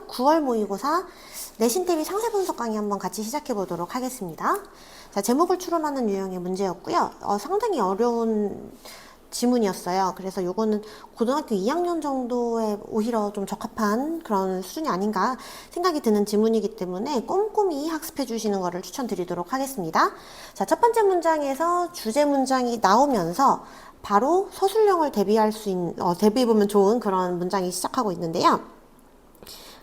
9월 모의고사 내신 대비 상세 분석 강의 한번 같이 시작해 보도록 하겠습니다. 자, 제목을 추론하는 유형의 문제였고요. 상당히 어려운 지문이었어요. 그래서 요거는 고등학교 2학년 정도에 오히려 좀 적합한 그런 수준이 아닌가 생각이 드는 지문이기 때문에 꼼꼼히 학습해 주시는 것을 추천드리도록 하겠습니다. 자, 첫 번째 문장에서 주제 문장이 나오면서 바로 서술형을 대비할 수 있는, 대비해보면 좋은 그런 문장이 시작하고 있는데요.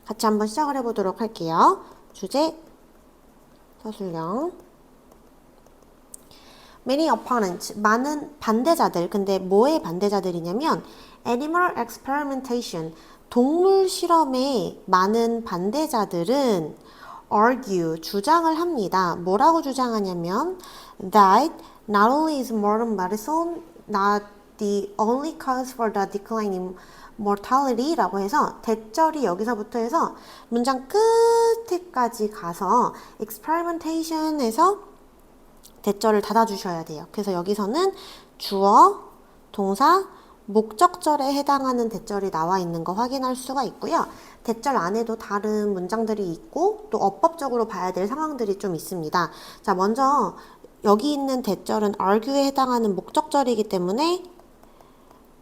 같이 한번 시작을 해보도록 할게요. 주제, 서술형. Many opponents, 많은 반대자들. 근데 뭐의 반대자들이냐면 Animal experimentation, 동물 실험의 많은 반대자들은 argue, 주장을 합니다. 뭐라고 주장하냐면 that not only is modern medicine not the only cause for the decline in mortality 라고 해서 대절이 여기서부터 해서 문장 끝에까지 가서 experimentation에서 대절을 닫아주셔야 돼요. 그래서 여기서는 주어, 동사, 목적절에 해당하는 대절이 나와 있는 거 확인할 수가 있고요. 대절 안에도 다른 문장들이 있고 또 어법적으로 봐야 될 상황들이 좀 있습니다. 자, 먼저 여기 있는 대절은 argue에 해당하는 목적절이기 때문에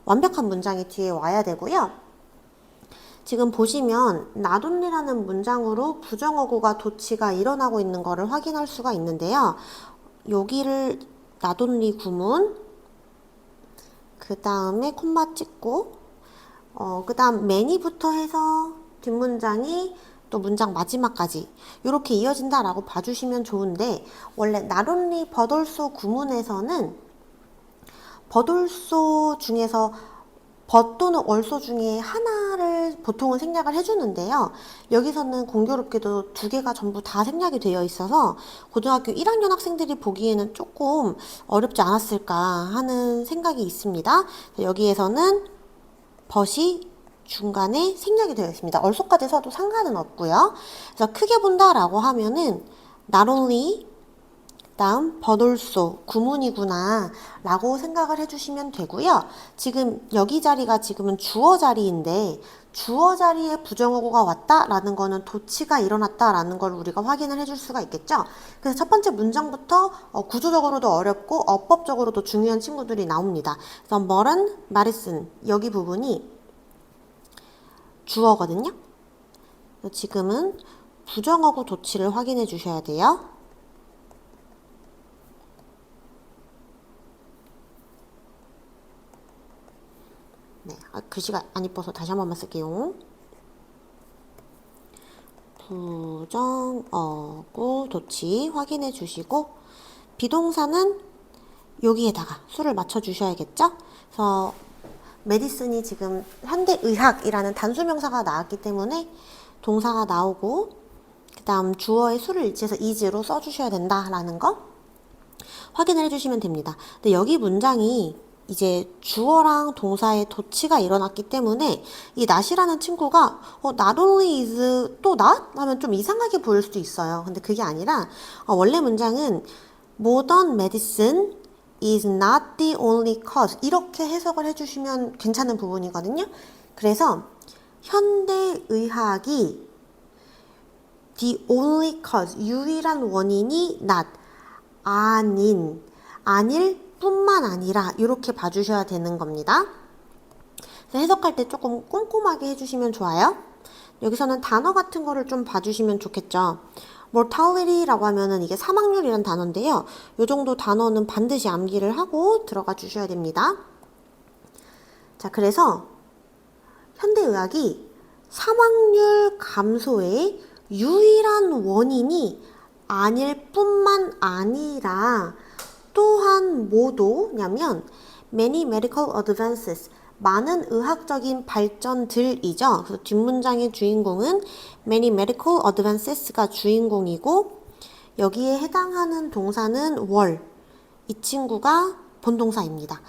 완벽한 문장이 뒤에 와야 되고요. 지금 보시면 not only라는 문장으로 부정어구가 도치가 일어나고 있는 것을 확인할 수가 있는데요. 여기를 not only 구문, 그 다음에 콤마 찍고 그 다음 many부터 해서 뒷문장이 또 문장 마지막까지 이렇게 이어진다라고 봐주시면 좋은데, 원래 not only but also 구문에서는 but also 중에서 but 또는 also 중에 하나를 보통은 생략을 해주는데요. 여기서는 공교롭게도 두 개가 전부 다 생략이 되어 있어서 고등학교 1학년 학생들이 보기에는 조금 어렵지 않았을까 하는 생각이 있습니다. 여기에서는 but이 중간에 생략이 되어 있습니다. 얼소까지 써도 상관은 없고요. 그래서 크게 본다라고 하면은 not only 다음 but also 구문이구나 라고 생각을 해주시면 되고요. 지금 여기 자리가 지금은 주어 자리인데 주어 자리에 부정어구가 왔다 라는 거는 도치가 일어났다 라는 걸 우리가 확인을 해줄 수가 있겠죠. 그래서 첫 번째 문장부터 구조적으로도 어렵고 어법적으로도 중요한 친구들이 나옵니다. 그래서 modern medicine 여기 부분이 주어거든요. 지금은 부정어구 도치를 확인해 주셔야 돼요. 네, 글씨가 안 이뻐서 다시 한 번만 쓸게요. 부정어구 도치 확인해 주시고, 비동사는 여기에다가 수를 맞춰 주셔야겠죠? 그래서 메디슨이 지금 현대의학이라는 단수명사가 나왔기 때문에 동사가 나오고 그 다음 주어의 수를 일치해서 is로 써주셔야 된다라는 거 확인을 해주시면 됩니다. 근데 여기 문장이 이제 주어랑 동사의 도치가 일어났기 때문에 이 not이라는 친구가 not only is 또 not? 하면 좀 이상하게 보일 수도 있어요. 근데 그게 아니라 원래 문장은 modern medicine is not the only cause 이렇게 해석을 해주시면 괜찮은 부분이거든요. 그래서 현대의학이 the only cause 유일한 원인이 not 아닐 뿐만 아니라 이렇게 봐주셔야 되는 겁니다. 그래서 해석할 때 조금 꼼꼼하게 해주시면 좋아요. 여기서는 단어 같은 거를 좀 봐주시면 좋겠죠. mortality라고 하면은 이게 사망률이란 단어인데요. 이 정도 단어는 반드시 암기를 하고 들어가 주셔야 됩니다. 자, 그래서 현대의학이 사망률 감소의 유일한 원인이 아닐 뿐만 아니라 또한 뭐도냐면 many medical advances 많은 의학적인 발전들이죠. 그래서 뒷문장의 주인공은 many medical advances가 주인공이고 여기에 해당하는 동사는 were 이 친구가 본동사입니다.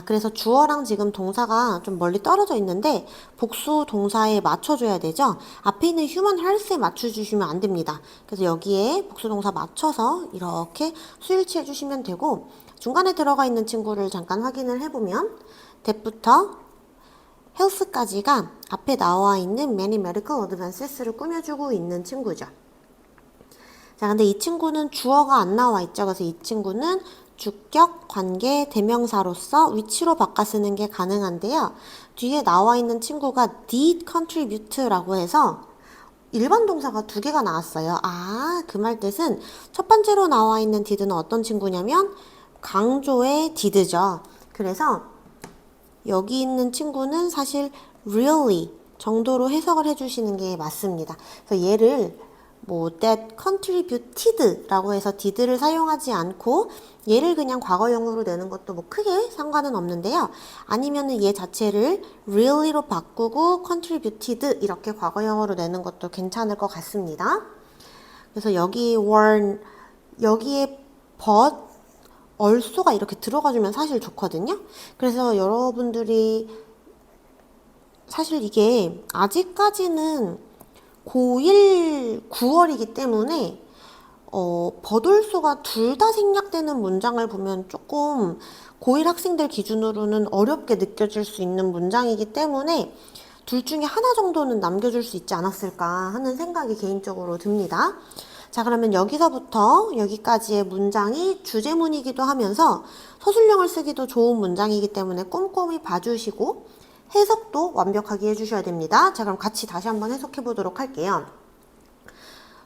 그래서 주어랑 지금 동사가 좀 멀리 떨어져 있는데 복수 동사에 맞춰줘야 되죠. 앞에 있는 human health에 맞춰주시면 안 됩니다. 그래서 여기에 복수 동사 맞춰서 이렇게 수일치 해주시면 되고 중간에 들어가 있는 친구를 잠깐 확인을 해보면 that부터 health까지가 앞에 나와 있는 many medical advances를 꾸며주고 있는 친구죠. 자, 근데 이 친구는 주어가 안 나와 있죠. 그래서 이 친구는 주격, 관계, 대명사로서 위치로 바꿔 쓰는 게 가능한데요. 뒤에 나와 있는 친구가 did contribute라고 해서 일반 동사가 두 개가 나왔어요. 아, 그 말 뜻은 첫 번째로 나와 있는 did는 어떤 친구냐면 강조의 did죠. 그래서 여기 있는 친구는 사실 really 정도로 해석을 해주시는 게 맞습니다. 그래서 얘를 뭐 that contributed라고 해서 did를 사용하지 않고 얘를 그냥 과거형으로 내는 것도 뭐 크게 상관은 없는데요. 아니면은 얘 자체를 really로 바꾸고 contributed 이렇게 과거형으로 내는 것도 괜찮을 것 같습니다. 그래서 여기 were 여기에 but also가 이렇게 들어가주면 사실 좋거든요. 그래서 여러분들이 사실 이게 아직까지는 고1 9월이기 때문에 버돌수가 둘 다 생략되는 문장을 보면 조금 고1 학생들 기준으로는 어렵게 느껴질 수 있는 문장이기 때문에 둘 중에 하나 정도는 남겨줄 수 있지 않았을까 하는 생각이 개인적으로 듭니다. 자, 그러면 여기서부터 여기까지의 문장이 주제문이기도 하면서 서술형을 쓰기도 좋은 문장이기 때문에 꼼꼼히 봐주시고 해석도 완벽하게 해주셔야 됩니다. 자, 그럼 같이 다시 한번 해석해 보도록 할게요.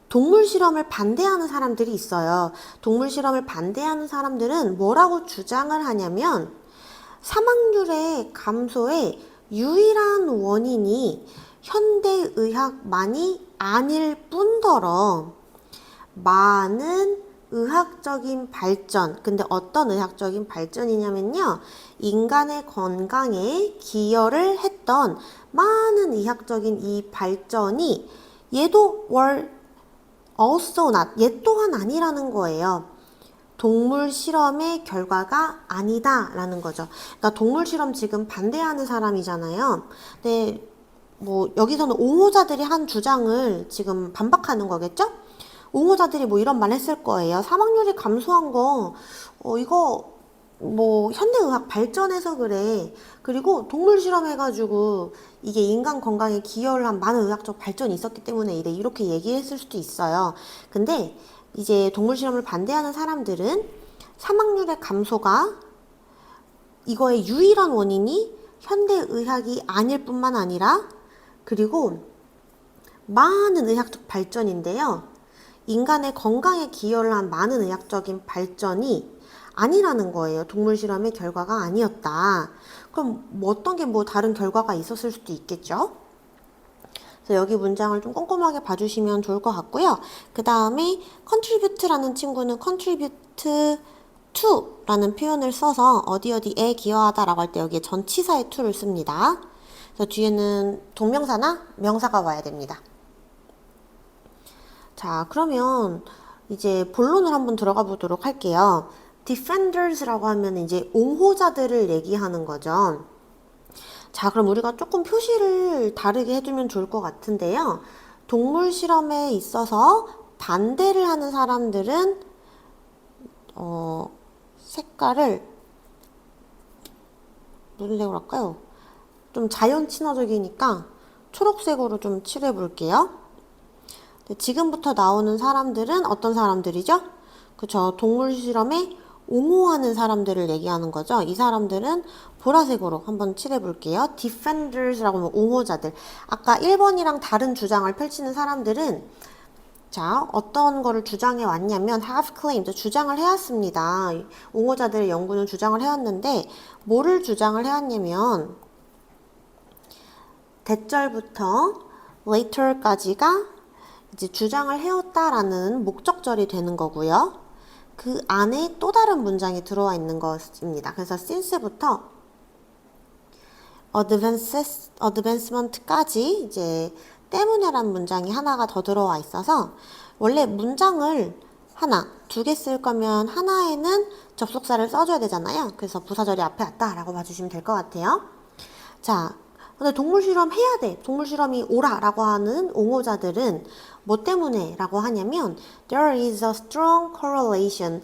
동물 실험을 반대하는 사람들이 있어요. 동물 실험을 반대하는 사람들은 뭐라고 주장을 하냐면 사망률의 감소의 유일한 원인이 현대의학만이 아닐 뿐더러 많은 의학적인 발전, 근데 어떤 의학적인 발전이냐면요, 인간의 건강에 기여를 했던 많은 의학적인 이 발전이 얘도 were also not, 얘 또한 아니라는 거예요. 동물 실험의 결과가 아니다라는 거죠. 그러니까 동물 실험 지금 반대하는 사람이잖아요. 근데 뭐 여기서는 옹호자들이 한 주장을 지금 반박하는 거겠죠? 옹호자들이 뭐 이런 말 했을 거예요. 사망률이 감소한 거, 이거 뭐 현대의학 발전해서 그래. 그리고 동물 실험해가지고 이게 인간 건강에 기여를 한 많은 의학적 발전이 있었기 때문에 이래. 이렇게 얘기했을 수도 있어요. 근데 이제 동물 실험을 반대하는 사람들은 사망률의 감소가 이거의 유일한 원인이 현대의학이 아닐 뿐만 아니라 그리고 많은 의학적 발전인데요. 인간의 건강에 기여를 한 많은 의학적인 발전이 아니라는 거예요. 동물 실험의 결과가 아니었다. 그럼 뭐 어떤 게 뭐 다른 결과가 있었을 수도 있겠죠? 그래서 여기 문장을 좀 꼼꼼하게 봐주시면 좋을 것 같고요. 그 다음에 contribute라는 친구는 contribute to라는 표현을 써서 어디 어디에 기여하다라고 할 때 여기에 전치사의 to를 씁니다. 그래서 뒤에는 동명사나 명사가 와야 됩니다. 자, 그러면 이제 본론을 한번 들어가 보도록 할게요. defenders라고 하면 이제 옹호자들을 얘기하는 거죠. 자, 그럼 우리가 조금 표시를 다르게 해주면 좋을 것 같은데요. 동물 실험에 있어서 반대를 하는 사람들은 색깔을 무슨 색으로 할까요? 좀 자연 친화적이니까 초록색으로 좀 칠해 볼게요. 지금부터 나오는 사람들은 어떤 사람들이죠? 그쵸, 동물 실험에 옹호하는 사람들을 얘기하는 거죠. 이 사람들은 보라색으로 한번 칠해 볼게요. defenders라고 하면 옹호자들. 아까 1번이랑 다른 주장을 펼치는 사람들은 자, 어떤 거를 주장해 왔냐면 have claimed, 주장을 해왔습니다. 옹호자들의 연구는 주장을 해왔는데 뭐를 주장을 해왔냐면 대절부터 later까지가 이제 주장을 해왔다라는 목적절이 되는 거고요. 그 안에 또 다른 문장이 들어와 있는 것입니다. 그래서 since부터 advancement까지 이제 때문에란 문장이 하나가 더 들어와 있어서 원래 문장을 하나, 두 개 쓸 거면 하나에는 접속사를 써줘야 되잖아요. 그래서 부사절이 앞에 왔다라고 봐주시면 될 것 같아요. 자, 근데 동물 실험 해야 돼. 동물 실험이 오라라고 하는 옹호자들은 뭐 때문에 라고 하냐면 there is a strong correlation,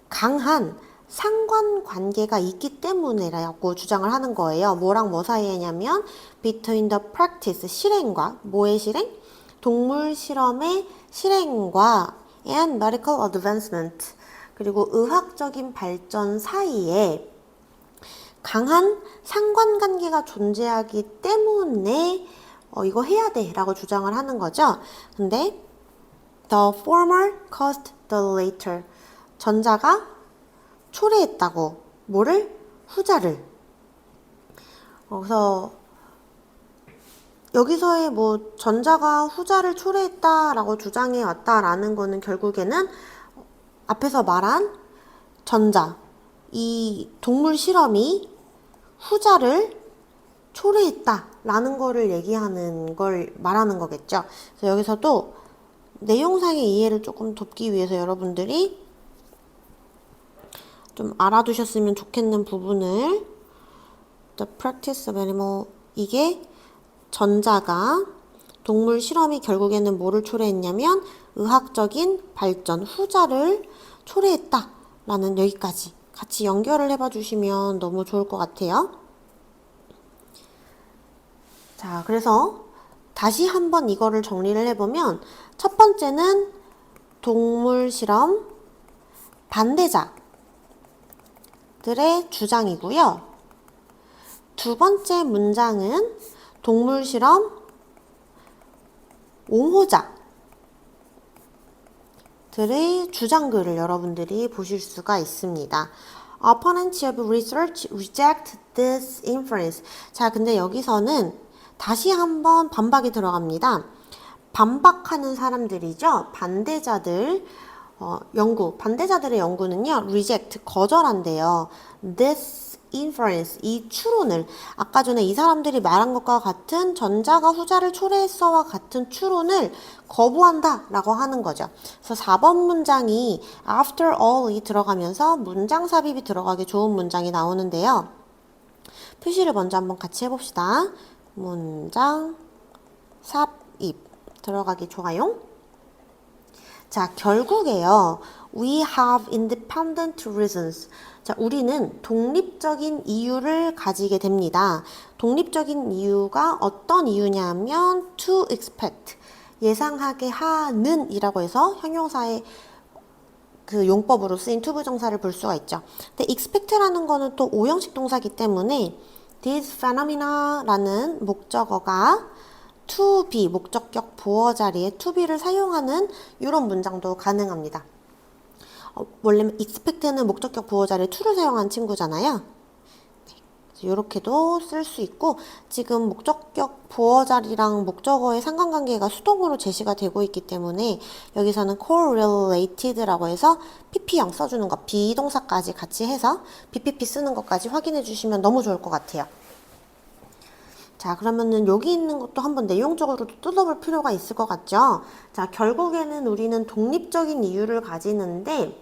강한 상관관계가 있기 때문에라고 주장을 하는 거예요. 뭐랑 뭐 사이에냐면 between the practice, 실행과 뭐의 실행? 동물 실험의 실행과 and medical advancement, 그리고 의학적인 발전 사이에 강한 상관관계가 존재하기 때문에 이거 해야 돼 라고 주장을 하는 거죠. 근데 the former caused the later, 전자가 초래했다고 뭐를? 후자를. 그래서 여기서의 뭐 전자가 후자를 초래했다라고 주장해 왔다라는 거는 결국에는 앞에서 말한 전자, 이 동물 실험이 후자를 초래했다라는 거를 얘기하는 걸 말하는 거겠죠. 그래서 여기서도 내용상의 이해를 조금 돕기 위해서 여러분들이 좀 알아두셨으면 좋겠는 부분을 The practice of animal, 이게 전자가 동물 실험이 결국에는 뭐를 초래했냐면 의학적인 발전, 후자를 초래했다라는 여기까지 같이 연결을 해봐 주시면 너무 좋을 것 같아요. 자, 그래서 다시 한번 이거를 정리를 해보면 첫 번째는 동물 실험 반대자들의 주장이고요. 두 번째 문장은 동물 실험 옹호자들의 주장글을 여러분들이 보실 수가 있습니다. Opponents of research reject this inference. 자, 근데 여기서는 다시 한번 반박이 들어갑니다. 반박하는 사람들이죠. 반대자들, 반대자들의 연구는요, reject, 거절한대요. This inference, 이 추론을, 아까 전에 이 사람들이 말한 것과 같은 전자가 후자를 초래했어와 같은 추론을 거부한다 라고 하는 거죠. 그래서 4번 문장이 after all이 들어가면서 문장 삽입이 들어가기 좋은 문장이 나오는데요. 표시를 먼저 한번 같이 해봅시다. 문장 삽입 들어가기 좋아요. 자, 결국에요. We have independent reasons. 자, 우리는 독립적인 이유를 가지게 됩니다. 독립적인 이유가 어떤 이유냐면 to expect, 예상하게 하는 이라고 해서 형용사의 그 용법으로 쓰인 to 부정사를 볼 수가 있죠. 근데 expect라는 거는 또 오형식 동사이기 때문에 this phenomena라는 목적어가 to be, 목적격 보어 자리에 to be를 사용하는 이런 문장도 가능합니다. 원래 expect는 목적격 보어 자리에 to를 사용한 친구잖아요. 이렇게도 쓸 수 있고, 지금 목적격 보어 자리랑 목적어의 상관관계가 수동으로 제시가 되고 있기 때문에 여기서는 correlated라고 해서 pp형 써주는 거, 비동사까지 같이 해서 bpp 쓰는 것까지 확인해 주시면 너무 좋을 것 같아요. 자, 그러면은 여기 있는 것도 한번 내용적으로 뜯어볼 필요가 있을 것 같죠? 자, 결국에는 우리는 독립적인 이유를 가지는데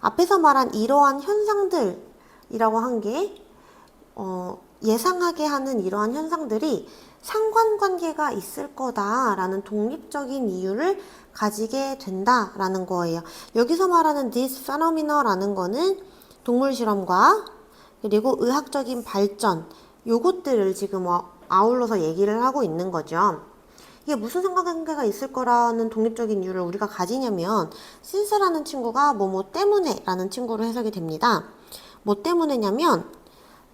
앞에서 말한 이러한 현상들이라고 한 게 예상하게 하는 이러한 현상들이 상관관계가 있을 거다라는 독립적인 이유를 가지게 된다라는 거예요. 여기서 말하는 this phenomena라는 거는 동물 실험과 그리고 의학적인 발전, 요것들을 지금 아울러서 얘기를 하고 있는 거죠. 이게 무슨 상관관계가 있을 거라는 독립적인 이유를 우리가 가지냐면 since라는 친구가 뭐뭐 때문에 라는 친구로 해석이 됩니다. 뭐 때문에냐면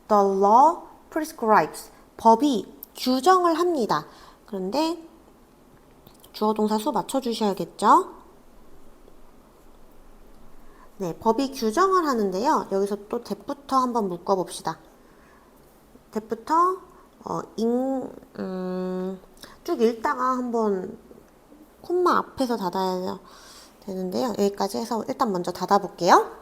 the law prescribes, 법이 규정을 합니다. 그런데 주어 동사 수 맞춰주셔야겠죠? 네, 법이 규정을 하는데요. 여기서 또 that부터 한번 묶어봅시다. that부터 쭉 읽다가 한번 콤마 앞에서 닫아야 되는데요. 여기까지 해서 일단 먼저 닫아볼게요.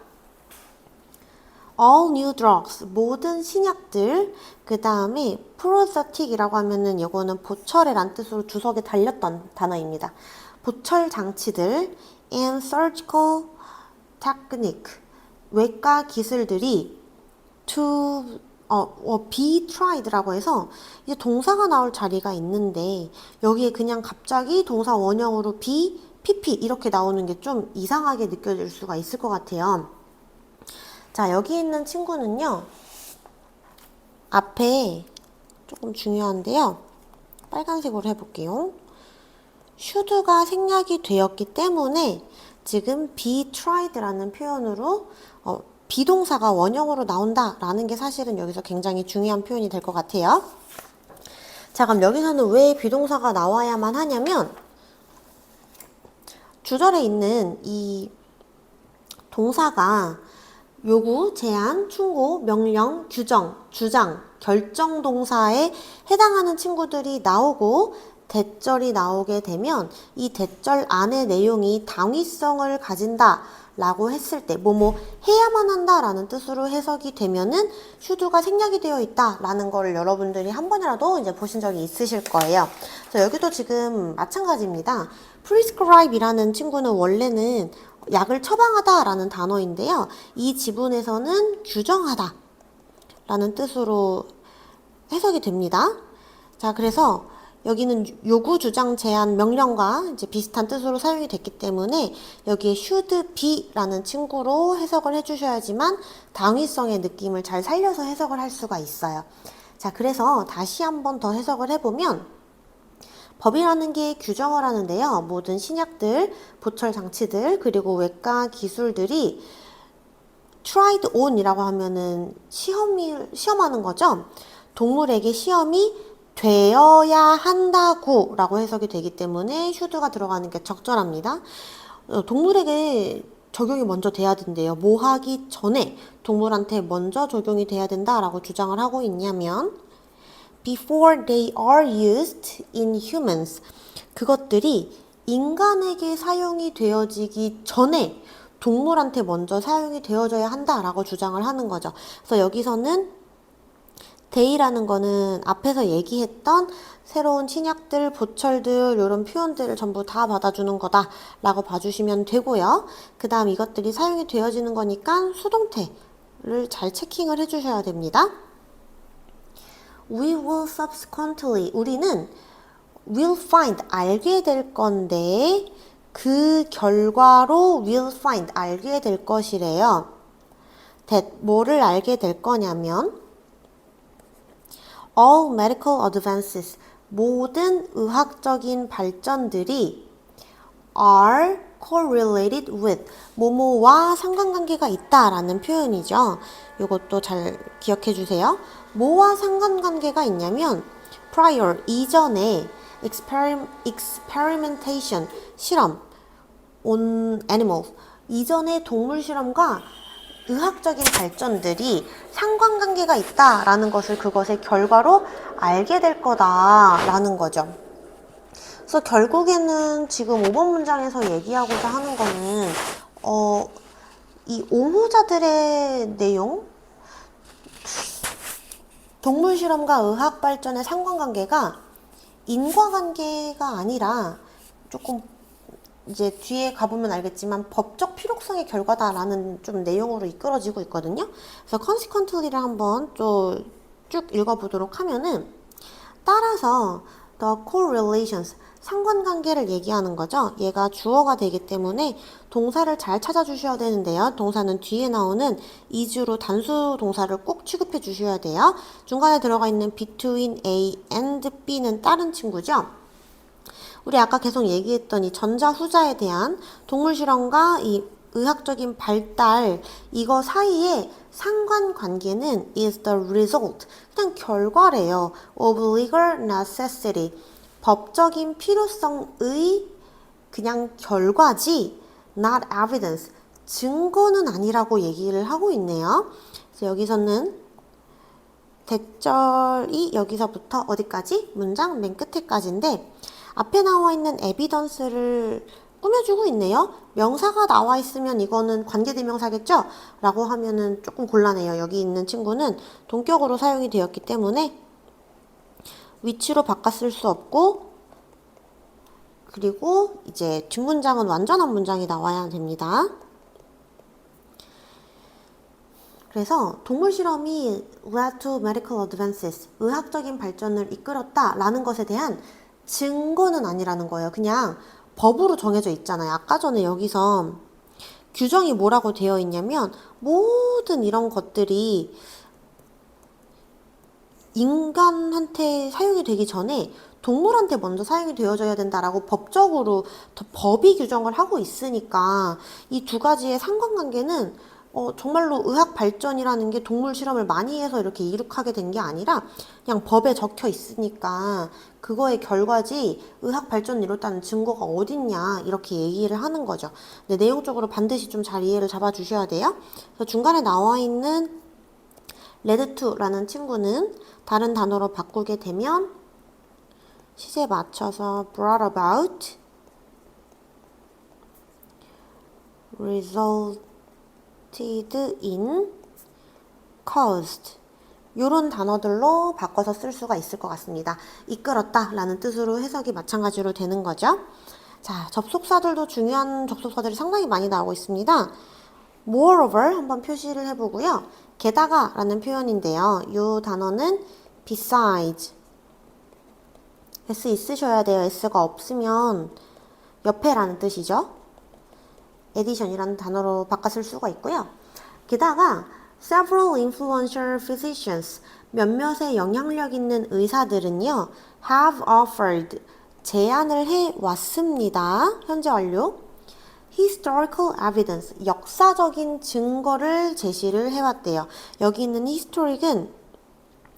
All new drugs, 모든 신약들. 그 다음에 prosthetic이라고 하면은 이거는 보철이란 뜻으로 주석에 달렸던 단어입니다. 보철 장치들 and surgical technique, 외과 기술들이 to be tried라고 해서 이제 동사가 나올 자리가 있는데 여기에 그냥 갑자기 동사 원형으로 be, pp 이렇게 나오는 게 좀 이상하게 느껴질 수가 있을 것 같아요. 자, 여기 있는 친구는요. 앞에 조금 중요한데요. 빨간색으로 해볼게요. should가 생략이 되었기 때문에 지금 be tried라는 표현으로 비동사가 원형으로 나온다라는 게 사실은 여기서 굉장히 중요한 표현이 될 것 같아요. 자, 그럼 여기서는 왜 비동사가 나와야만 하냐면 주절에 있는 이 동사가 요구, 제안, 충고, 명령, 규정, 주장, 결정 동사에 해당하는 친구들이 나오고 대절이 나오게 되면 이 대절 안의 내용이 당위성을 가진다 라고 했을 때 뭐뭐 해야만 한다 라는 뜻으로 해석이 되면은 should가 생략이 되어 있다 라는 거를 여러분들이 한 번이라도 이제 보신 적이 있으실 거예요. 그래서 여기도 지금 마찬가지입니다. prescribe 이라는 친구는 원래는 약을 처방하다 라는 단어인데요. 이 지문에서는 규정하다 라는 뜻으로 해석이 됩니다. 자, 그래서 여기는 요구, 주장, 제안, 명령과 이제 비슷한 뜻으로 사용이 됐기 때문에 여기에 should be 라는 친구로 해석을 해주셔야지만 당위성의 느낌을 잘 살려서 해석을 할 수가 있어요. 자, 그래서 다시 한번 더 해석을 해보면 법이라는 게 규정을 하는데요. 모든 신약들, 보철 장치들, 그리고 외과 기술들이 tried on 이라고 하면은 시험하는 거죠. 동물에게 시험이 되어야 한다고 라고 해석이 되기 때문에 should가 들어가는 게 적절합니다. 동물에게 적용이 먼저 돼야 된대요. 뭐 하기 전에 동물한테 먼저 적용이 돼야 된다라고 주장을 하고 있냐면 before they are used in humans. 그것들이 인간에게 사용이 되어지기 전에 동물한테 먼저 사용이 되어져야 한다라고 주장을 하는 거죠. 그래서 여기서는 they라는 거는 앞에서 얘기했던 새로운 신약들, 보철들 이런 표현들을 전부 다 받아주는 거다 라고 봐주시면 되고요. 그 다음 이것들이 사용이 되어지는 거니까 수동태를 잘 체킹을 해주셔야 됩니다. We will subsequently, 우리는 will find, 알게 될 건데 그 결과로 will find, 알게 될 것이래요. that, 뭐를 알게 될 거냐면 all medical advances, 모든 의학적인 발전들이 are correlated with, 뭐뭐와 상관관계가 있다라는 표현이죠. 이것도 잘 기억해 주세요. 뭐와 상관관계가 있냐면 prior, 이전에 experimentation, 실험 on animals, 이전에 동물 실험과 의학적인 발전들이 상관관계가 있다라는 것을 그것의 결과로 알게 될 거다라는 거죠. 그래서 결국에는 지금 5번 문장에서 얘기하고자 하는 거는 이 옹호자들의 내용, 동물 실험과 의학 발전의 상관관계가 인과관계가 아니라 조금 이제 뒤에 가보면 알겠지만 법적 필요성의 결과다라는 좀 내용으로 이끌어지고 있거든요. 그래서 consequently를 한번 쭉 읽어보도록 하면은 따라서 the correlations, 상관관계를 얘기하는 거죠. 얘가 주어가 되기 때문에 동사를 잘 찾아주셔야 되는데요. 동사는 뒤에 나오는 is로 단수 동사를 꼭 취급해 주셔야 돼요. 중간에 들어가 있는 between A and B는 다른 친구죠. 우리 아까 계속 얘기했던 이 전자 후자에 대한 동물 실험과 이 의학적인 발달 이거 사이에 상관관계는 is the result, 그냥 결과래요. of legal necessity, 법적인 필요성의 그냥 결과지 not evidence, 증거는 아니라고 얘기를 하고 있네요. 그래서 여기서는 대절이 여기서부터 어디까지? 문장 맨 끝에까지인데 앞에 나와 있는 evidence를 꾸며주고 있네요. 명사가 나와 있으면 이거는 관계대명사겠죠? 라고 하면은 조금 곤란해요. 여기 있는 친구는 동격으로 사용이 되었기 때문에 위치로 바꿨을 수 없고, 그리고 이제 뒷문장은 완전한 문장이 나와야 됩니다. 그래서 동물 실험이 led to medical advances, 의학적인 발전을 이끌었다 라는 것에 대한 증거는 아니라는 거예요. 그냥 법으로 정해져 있잖아요. 아까 전에 여기서 규정이 뭐라고 되어 있냐면 모든 이런 것들이 인간한테 사용이 되기 전에 동물한테 먼저 사용이 되어져야 된다라고 법적으로 법이 규정을 하고 있으니까 이 두 가지의 상관관계는 정말로 의학 발전이라는 게 동물 실험을 많이 해서 이렇게 이룩하게 된 게 아니라 그냥 법에 적혀 있으니까 그거의 결과지 의학 발전을 이뤘다는 증거가 어딨냐 이렇게 얘기를 하는 거죠. 근데 내용적으로 반드시 좀 잘 이해를 잡아 주셔야 돼요. 그래서 중간에 나와 있는 led to라는 친구는 다른 단어로 바꾸게 되면 시제에 맞춰서 brought about, resulted in, caused 이런 단어들로 바꿔서 쓸 수가 있을 것 같습니다. 이끌었다 라는 뜻으로 해석이 마찬가지로 되는 거죠. 자, 접속사들도 중요한 접속사들이 상당히 많이 나오고 있습니다. moreover 한번 표시를 해보고요. 게다가 라는 표현인데요. 이 단어는 besides S 있으셔야 돼요. S가 없으면 옆에 라는 뜻이죠. addition이라는 단어로 바꿔 쓸 수가 있고요. 게다가 several influential physicians 몇몇의 영향력 있는 의사들은요. have offered 제안을 해 왔습니다. 현재 완료. historical evidence 역사적인 증거를 제시를 해왔대요. 여기 있는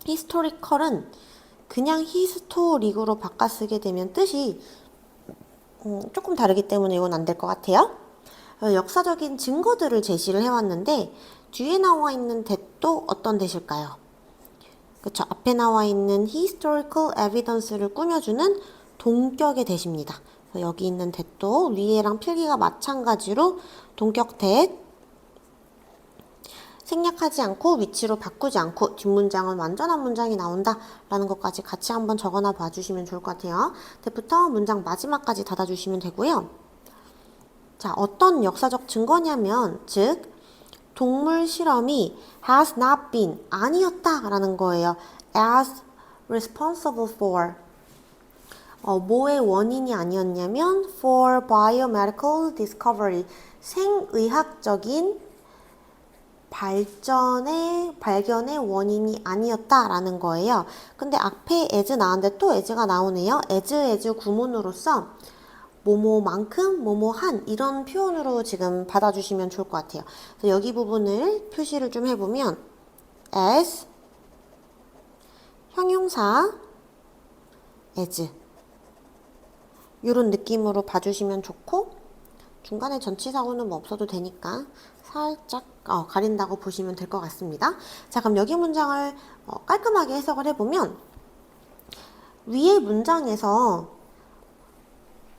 historical은 그냥 historic으로 바꿔 쓰게 되면 뜻이 조금 다르기 때문에 이건 안 될 것 같아요. 역사적인 증거들을 제시를 해왔는데 뒤에 나와 있는 that도 어떤 that일까요? 그쵸, 앞에 나와 있는 historical evidence를 꾸며주는 동격의 that입니다. 여기 있는 that도 위에랑 필기가 마찬가지로 동격 that, 생략하지 않고 위치로 바꾸지 않고 뒷문장은 완전한 문장이 나온다 라는 것까지 같이 한번 적어놔 봐주시면 좋을 것 같아요. that부터 문장 마지막까지 닫아주시면 되고요. 자, 어떤 역사적 증거냐면 즉 동물 실험이 has not been 아니었다 라는 거예요. as responsible for 뭐의 원인이 아니었냐면 for biomedical discovery 생의학적인 발견의 원인이 아니었다라는 거예요. 근데 앞에 as 나왔는데 또 as가 나오네요. as 구문으로서 뭐뭐만큼, 뭐뭐한 이런 표현으로 지금 받아주시면 좋을 것 같아요. 그래서 여기 부분을 표시를 좀 해보면 as 형용사 as 이런 느낌으로 봐주시면 좋고 중간에 전치사고는 뭐 없어도 되니까 살짝 가린다고 보시면 될 것 같습니다. 자, 그럼 여기 문장을 깔끔하게 해석을 해보면 위의 문장에서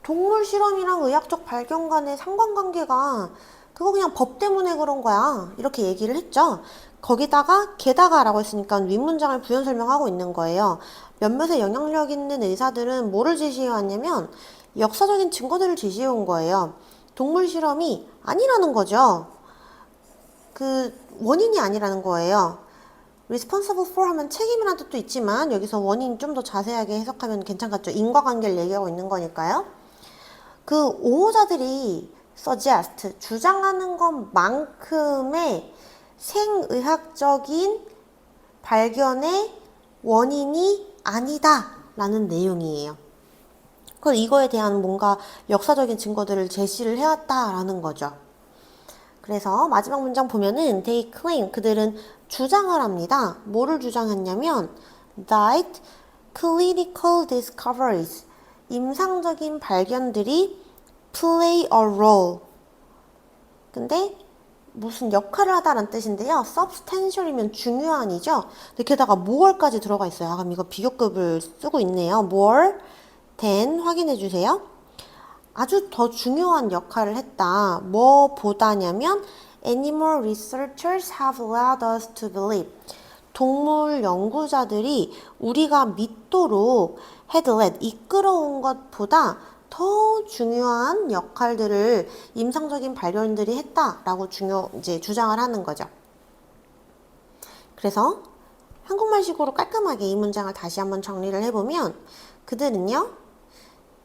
동물 실험이랑 의학적 발견 간의 상관관계가 그거 그냥 법 때문에 그런 거야 이렇게 얘기를 했죠. 거기다가 게다가 라고 했으니까 윗문장을 부연 설명하고 있는 거예요. 몇몇의 영향력 있는 의사들은 뭐를 제시해 왔냐면 역사적인 증거들을 제시해 온 거예요. 동물 실험이 아니라는 거죠. 그 원인이 아니라는 거예요. responsible for 하면 책임이라는 뜻도 있지만 여기서 원인 좀 더 자세하게 해석하면 괜찮겠죠. 인과관계를 얘기하고 있는 거니까요. 그 옹호자들이 suggest 주장하는 것만큼의 생의학적인 발견의 원인이 아니다 라는 내용이에요. 그래서 이거에 대한 뭔가 역사적인 증거들을 제시를 해왔다라는 거죠. 그래서 마지막 문장 보면은 they claim 그들은 주장을 합니다. 뭐를 주장했냐면 that clinical discoveries 임상적인 발견들이 play a role 근데 무슨 역할을 하다라는 뜻인데요. substantial이면 중요한이죠. 근데 게다가 more까지 들어가 있어요. 그럼 이거 비교급을 쓰고 있네요. more than 확인해 주세요. 아주 더 중요한 역할을 했다. 뭐보다냐면 animal researchers have led us to believe 동물 연구자들이 우리가 믿도록 had led 이끌어온 것보다 더 중요한 역할들을 임상적인 발견들이 했다라고 이제 주장을 하는 거죠. 그래서 한국말식으로 깔끔하게 이 문장을 다시 한번 정리를 해보면 그들은요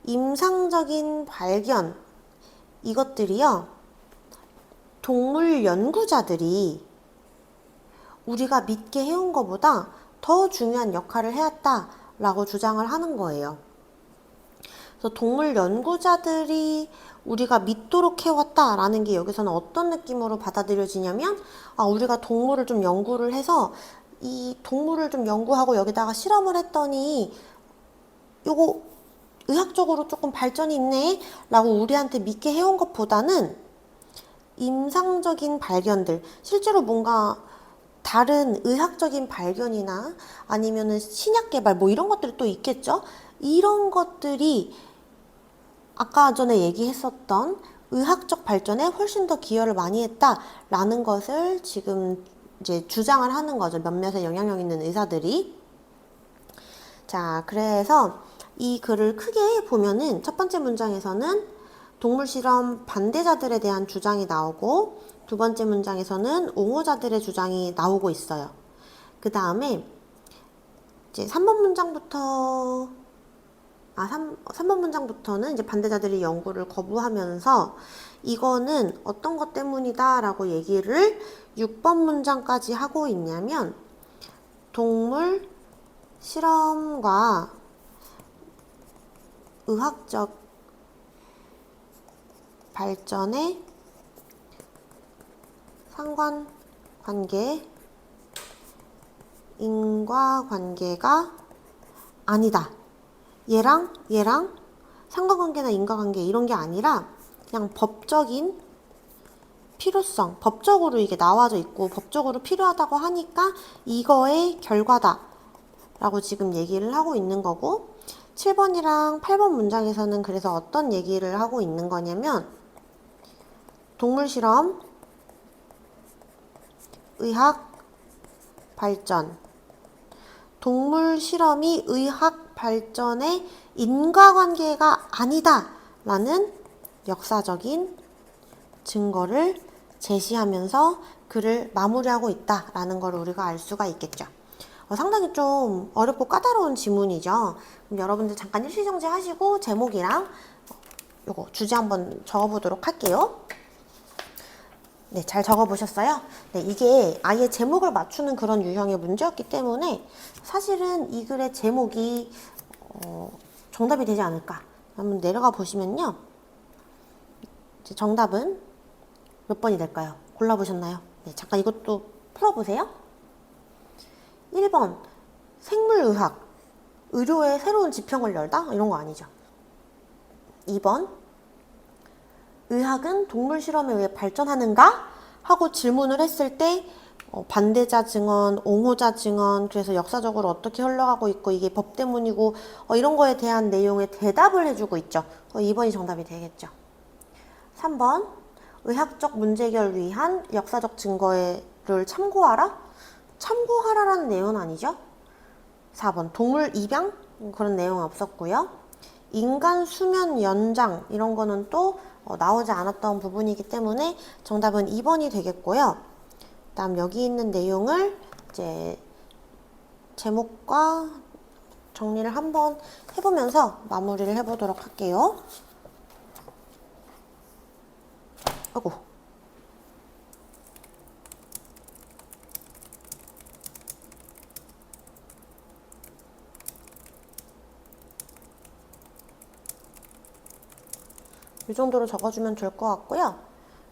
임상적인 발견 이것들이요 동물 연구자들이 우리가 믿게 해온 것보다 더 중요한 역할을 해왔다라고 주장을 하는 거예요. 그래서 동물 연구자들이 우리가 믿도록 해왔다라는 게 여기서는 어떤 느낌으로 받아들여지냐면, 우리가 동물을 좀 연구를 해서 이 동물을 좀 연구하고 여기다가 실험을 했더니 요거 의학적으로 조금 발전이 있네 라고 우리한테 믿게 해온 것보다는 임상적인 발견들, 실제로 뭔가 다른 의학적인 발견이나 아니면은 신약 개발 뭐 이런 것들이 또 있겠죠? 이런 것들이 아까 전에 얘기했었던 의학적 발전에 훨씬 더 기여를 많이 했다라는 것을 지금 이제 주장을 하는 거죠. 몇몇의 영향력 있는 의사들이. 자, 그래서 이 글을 크게 보면은 첫 번째 문장에서는 동물 실험 반대자들에 대한 주장이 나오고, 두 번째 문장에서는 옹호자들의 주장이 나오고 있어요. 그 다음에 이제 3번 문장부터 3번 문장부터는 이제 반대자들이 연구를 거부하면서 이거는 어떤 것 때문이다 라고 얘기를 6번 문장까지 하고 있냐면, 동물 실험과 의학적 발전의 상관관계, 인과관계가 아니다. 얘랑 상관관계나 인과관계 이런 게 아니라 그냥 법적인 필요성, 법적으로 이게 나와져 있고 법적으로 필요하다고 하니까 이거의 결과다 라고 지금 얘기를 하고 있는 거고, 7번이랑 8번 문장에서는 그래서 어떤 얘기를 하고 있는 거냐면, 동물 실험, 의학 발전, 동물 실험이 의학 발전의 인과관계가 아니다 라는 역사적인 증거를 제시하면서 글을 마무리하고 있다 라는 걸 우리가 알 수가 있겠죠. 상당히 좀 어렵고 까다로운 지문이죠. 그럼 여러분들 잠깐 일시정지 하시고 제목이랑 요거 주제 한번 적어보도록 할게요. 네, 잘 적어보셨어요? 네, 이게 아예 제목을 맞추는 그런 유형의 문제였기 때문에 사실은 이 글의 제목이 정답이 되지 않을까. 한번 내려가 보시면요. 이제 정답은 몇 번이 될까요? 골라보셨나요? 네, 잠깐 이것도 풀어보세요. 1번, 생물의학, 의료의 새로운 지평을 열다? 이런 거 아니죠. 2번, 의학은 동물 실험에 의해 발전하는가? 하고 질문을 했을 때 반대자 증언, 옹호자 증언, 그래서 역사적으로 어떻게 흘러가고 있고 이게 법 때문이고 이런 거에 대한 내용의 대답을 해주고 있죠. 2번이 정답이 되겠죠. 3번, 의학적 문제 해결을 위한 역사적 증거를 참고하라? 참고하라라는 내용은 아니죠. 4번, 동물 입양? 그런 내용은 없었고요. 인간 수면 연장 이런 거는 또 나오지 않았던 부분이기 때문에 정답은 2번이 되겠고요. 다음 여기 있는 내용을 이제 제목과 정리를 한번 해보면서 마무리를 해보도록 할게요. 아이고. 이 정도로 적어주면 좋을 것 같고요.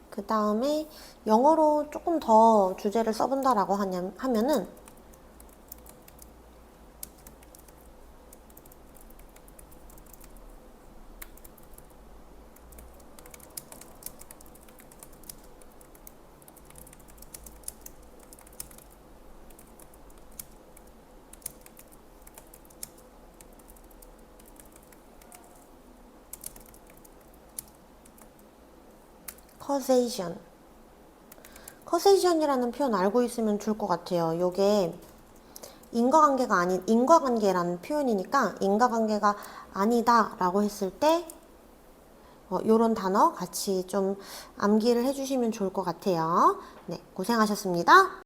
그 다음에 영어로 조금 더 주제를 써본다라고 하면은 causation. causation이라는 표현 알고 있으면 좋을 것 같아요. 요게 인과관계가 아닌, 인과관계라는 표현이니까 인과관계가 아니다 라고 했을 때 요런 단어 같이 좀 암기를 해주시면 좋을 것 같아요. 네, 고생하셨습니다.